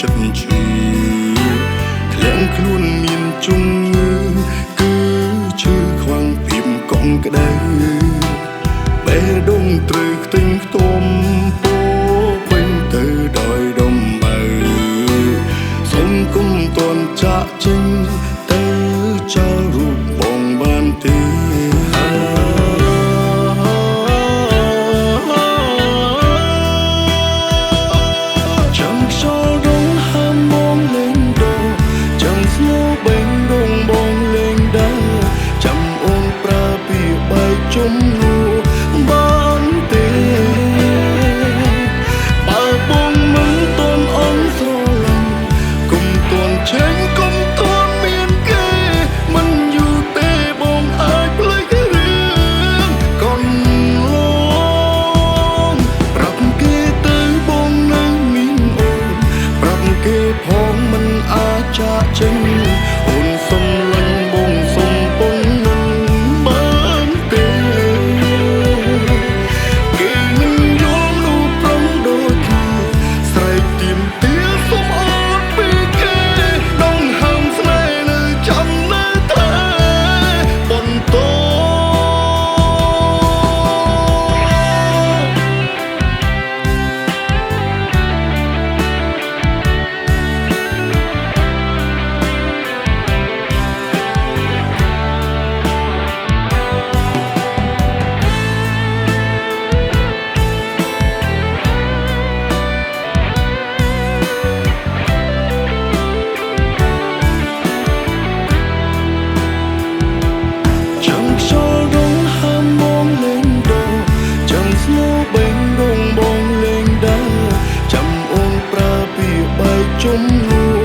ចិត្តឈឺធ្លាក់ខ្លួនមានជំងឺគឺឈឺខ្វាំងពីកងក្ដៅបេះដូងត្រូវខ្ទេញខ្ទាំពោពេញទៅដោយដុំបើសុំគុំតន់ចាក់ចេញទៅចោលរូបបងបានទេជំនួបានទេបើបងមិនតន់អន់ស្រឡាញ់គុំតន់ឆេងគុំតន់មានគេមិនយូរទេបងអាចភ្លេចរឿងកូនឡងប្រាប់គេទៅបងនៅមានអូនប្រាប់គេផងមិនអាចចាកចេញអូនសុំលាញ់បងសុំពងជំនួ